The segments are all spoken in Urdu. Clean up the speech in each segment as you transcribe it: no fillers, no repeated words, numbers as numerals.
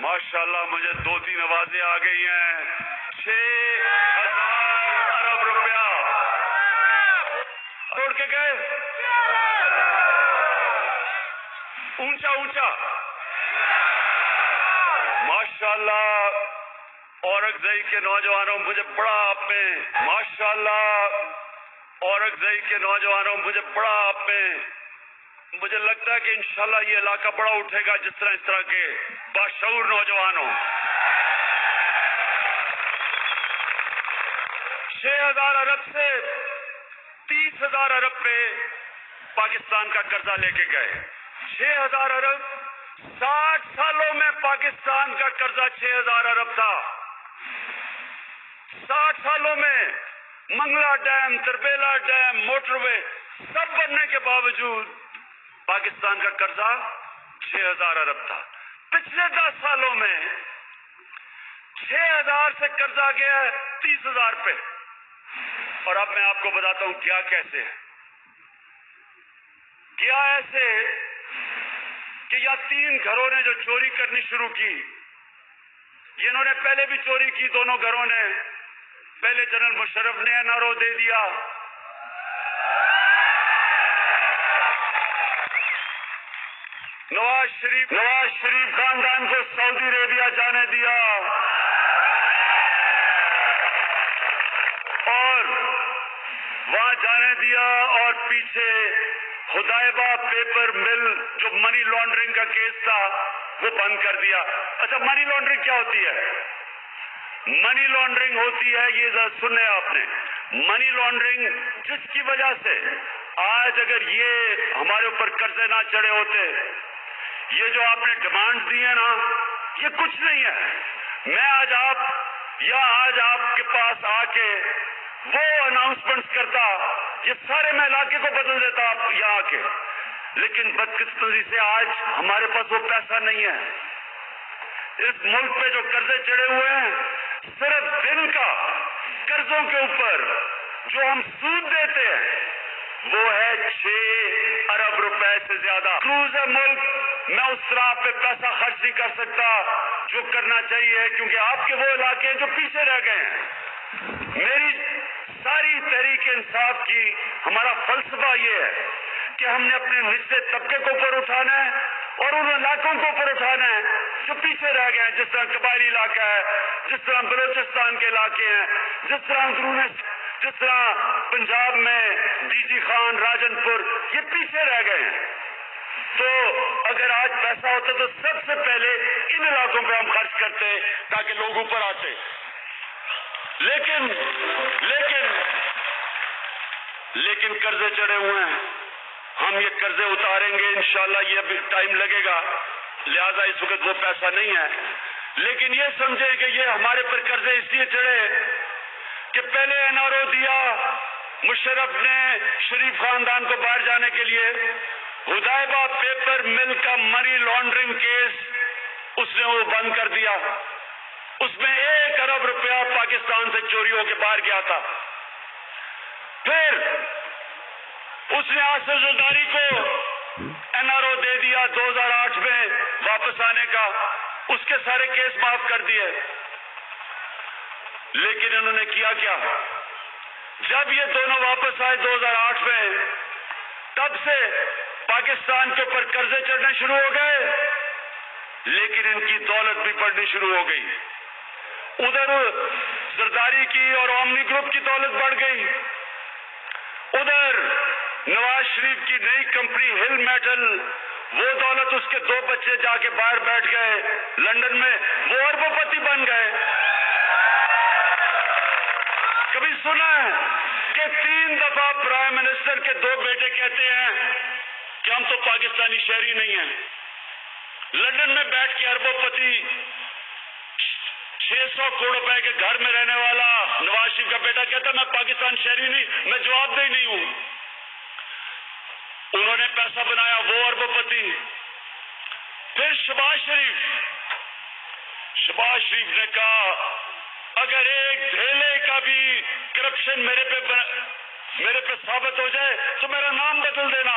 ماشاءاللہ مجھے 2-3 آوازیں آ گئی ہیں. 6,000 ارب روپیہ توڑ کے گئے. اونچا اونچا ماشاءاللہ. اورنگزئی کے نوجوانوں مجھے بڑا آپ میں ماشاءاللہ. اورنگزئی کے نوجوانوں مجھے بڑا آپ میں مجھے لگتا ہے کہ انشاءاللہ یہ علاقہ بڑا اٹھے گا جس طرح کے باشعور نوجوانوں. 6,000 ارب سے 30,000 ارب پہ پاکستان کا قرضہ لے کے گئے. 6,000 ارب 60 سالوں میں پاکستان کا قرضہ 6,000 ارب تھا. 60 سالوں میں Mangla dam, Tarbela dam, motorway سب بننے کے باوجود پاکستان کا قرضہ 6,000 ارب تھا. پچھلے 10 سالوں میں 6,000 سے قرضہ گیا ہے 30,000 پہ. اور اب میں آپ کو بتاتا ہوں کیا کیسے کیا ایسے کہ یا 3 گھروں نے جو چوری کرنی شروع کی. انہوں نے پہلے بھی چوری کی. دونوں گھروں نے پہلے جنرل مشرف نے NRO دے دیا. نواز شریف خاندان کو سعودی عربیہ جانے دیا اور وہاں جانے دیا اور پیچھے خدائبہ پیپر مل جو منی لانڈرنگ کا کیس تھا وہ بند کر دیا. اچھا منی لانڈرنگ کیا ہوتی ہے؟ منی لانڈرنگ ہوتی ہے یہ ذرا سنیں آپ نے. منی لانڈرنگ جس کی وجہ سے آج اگر یہ ہمارے اوپر قرضے نہ چڑھے ہوتے، یہ جو آپ نے ڈیمانڈ دی ہے نا یہ کچھ نہیں ہے. میں آج آپ کے پاس آ کے وہ اناؤنسمنٹس کرتا یہ سارے میں علاقے کو بدل دیتا آپ یہاں کے. لیکن بدقسمتی سے آج ہمارے پاس وہ پیسہ نہیں ہے. اس ملک پہ جو قرضے چڑھے ہوئے ہیں صرف دن کا قرضوں کے اوپر جو ہم سود دیتے ہیں وہ ہے 6 ارب روپے سے زیادہ. کروز ہے ملک. میں اس طرح پہ پیسہ خرچ نہیں کر سکتا جو کرنا چاہیے کیونکہ آپ کے وہ علاقے ہیں جو پیچھے رہ گئے ہیں. میری ساری تحریک انصاف کی ہمارا فلسفہ یہ ہے کہ ہم نے اپنے نچلے طبقے کو اوپر اٹھانا ہے اور ان علاقوں کو اوپر اٹھانا ہے جو پیچھے رہ گئے ہیں. جس طرح قبائلی علاقہ ہے، جس طرح بلوچستان کے علاقے ہیں، جس طرح پنجاب میں DG خان، راجن پور یہ پیچھے رہ گئے ہیں. تو اگر آج پیسہ ہوتا تو سب سے پہلے ان علاقوں پہ ہم خرچ کرتے تاکہ لوگ اوپر آتے. لیکن قرضے چڑھے ہوئے ہیں. ہم یہ قرضے اتاریں گے انشاءاللہ. یہ ابھی ٹائم لگے گا لہذا اس وقت وہ پیسہ نہیں ہے. لیکن یہ سمجھیں کہ یہ ہمارے پر قرضے اس لیے چڑھے کہ پہلے NRO دیا مشرف نے شریف خاندان کو باہر جانے کے لیے. خدائبہ پیپر مل کا منی لانڈرنگ کیس اس نے وہ بند کر دیا. اس میں 1 ارب روپیہ پاکستان سے چوری ہو کے باہر گیا تھا. پھر اس نے آصف زرداری کو NRO دے دیا 2008 میں واپس آنے کا. اس کے سارے کیس معاف کر دیے. لیکن انہوں نے کیا کیا؟ جب یہ دونوں واپس آئے 2008 میں تب سے پاکستان کے اوپر قرضے چڑھنے شروع ہو گئے. لیکن ان کی دولت بھی بڑھنی شروع ہو گئی. ادھر زرداری کی اور اومنی گروپ کی دولت بڑھ گئی. ادھر نواز شریف کی نئی کمپنی ہل میٹل وہ دولت اس کے 2 بچے جا کے باہر بیٹھ گئے لندن میں، وہ اربوں پتی بن گئے. کبھی سنا ہے کہ 3 دفعہ پرائم منسٹر کے 2 بیٹے کہتے ہیں کہ ہم تو پاکستانی شہری نہیں ہیں. لندن میں بیٹھ کے اربوں پتی 600 کروڑ روپے کے گھر میں رہنے والا نواز شریف کا بیٹا کہتا میں پاکستان شہری نہیں، میں جواب دہ نہیں ہوں. انہوں نے پیسہ بنایا وہ اربوں پتی. پھر شہباز شریف نے کہا اگر ایک دھیلے کا بھی کرپشن میرے پہ ثابت ہو جائے تو میرا نام بدل دینا.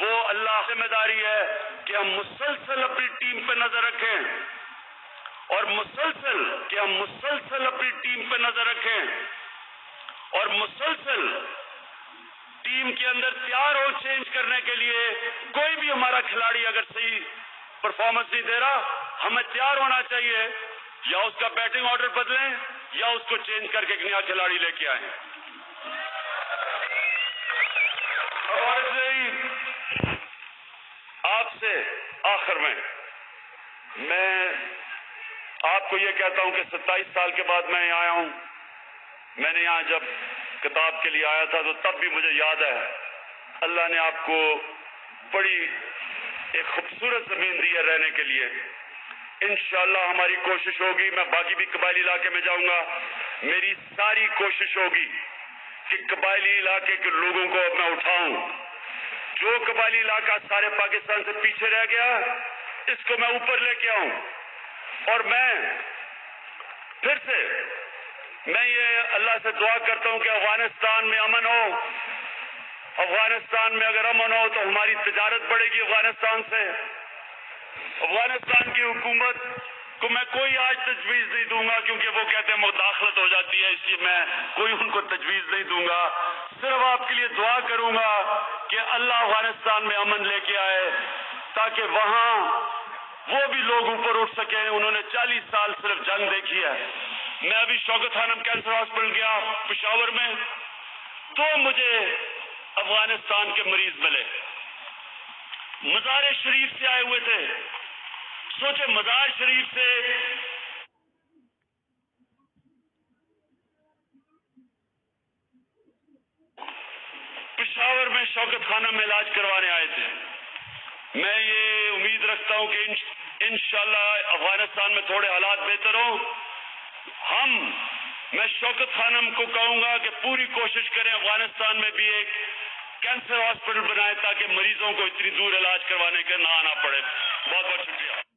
وہ اللہ کی ذمہ داری ہے کہ ہم مسلسل اپنی ٹیم پہ نظر رکھیں اور مسلسل اپنی ٹیم پہ نظر رکھیں اور مسلسل ٹیم کے اندر تیار ہو چینج کرنے کے لیے. کوئی بھی ہمارا کھلاڑی اگر صحیح پرفارمنس نہیں دے رہا, ہمیں تیار ہونا چاہیے, یا اس کا بیٹنگ آرڈر بدلیں یا اس کو چینج کر کے ایک نیا کھلاڑی لے کے آئیں. اور آپ سے آخر میں آپ کو یہ کہتا ہوں کہ 27 سال کے بعد میں یہاں آیا ہوں. میں نے یہاں جب کتاب کے لیے آیا تھا تو تب بھی مجھے یاد ہے اللہ نے آپ کو بڑی ایک خوبصورت زمین دی ہے رہنے کے لیے. انشاءاللہ ہماری کوشش ہوگی, میں باقی بھی قبائلی علاقے میں جاؤں گا, میری ساری کوشش ہوگی کہ قبائلی علاقے کے لوگوں کو میں اٹھاؤں. جو قبائلی علاقہ سارے پاکستان سے پیچھے رہ گیا اس کو میں اوپر لے کے آؤں. اور میں پھر سے یہ اللہ سے دعا کرتا ہوں کہ افغانستان میں امن ہو. افغانستان میں اگر امن ہو تو ہماری تجارت بڑھے گی افغانستان سے. افغانستان کی حکومت کو میں کوئی آج تجویز نہیں دوں گا کیونکہ وہ کہتے ہیں مداخلت ہو جاتی ہے, اس لیے میں کوئی ان کو تجویز نہیں دوں گا. صرف آپ کے لیے دعا کروں گا کہ اللہ افغانستان میں امن لے کے آئے تاکہ وہاں وہ بھی لوگ اوپر اٹھ سکیں. انہوں نے 40 سال صرف جنگ دیکھی ہے. میں ابھی شوکت خانم کینسر ہاسپٹل گیا پشاور میں, تو مجھے افغانستان کے مریض ملے, مزار شریف سے آئے ہوئے تھے. سوچے مزار شریف سے پشاور میں شوکت خانم میں علاج کروانے آئے تھے. میں یہ امید رکھتا ہوں کہ انشاءاللہ افغانستان میں تھوڑے حالات بہتر ہوں. میں شوکت خانم کو کہوں گا کہ پوری کوشش کریں افغانستان میں بھی ایک کینسر ہاسپٹل بنائیں تاکہ مریضوں کو اتنی دور علاج کروانے کے نہ آنا پڑے. بہت بہت شکریہ.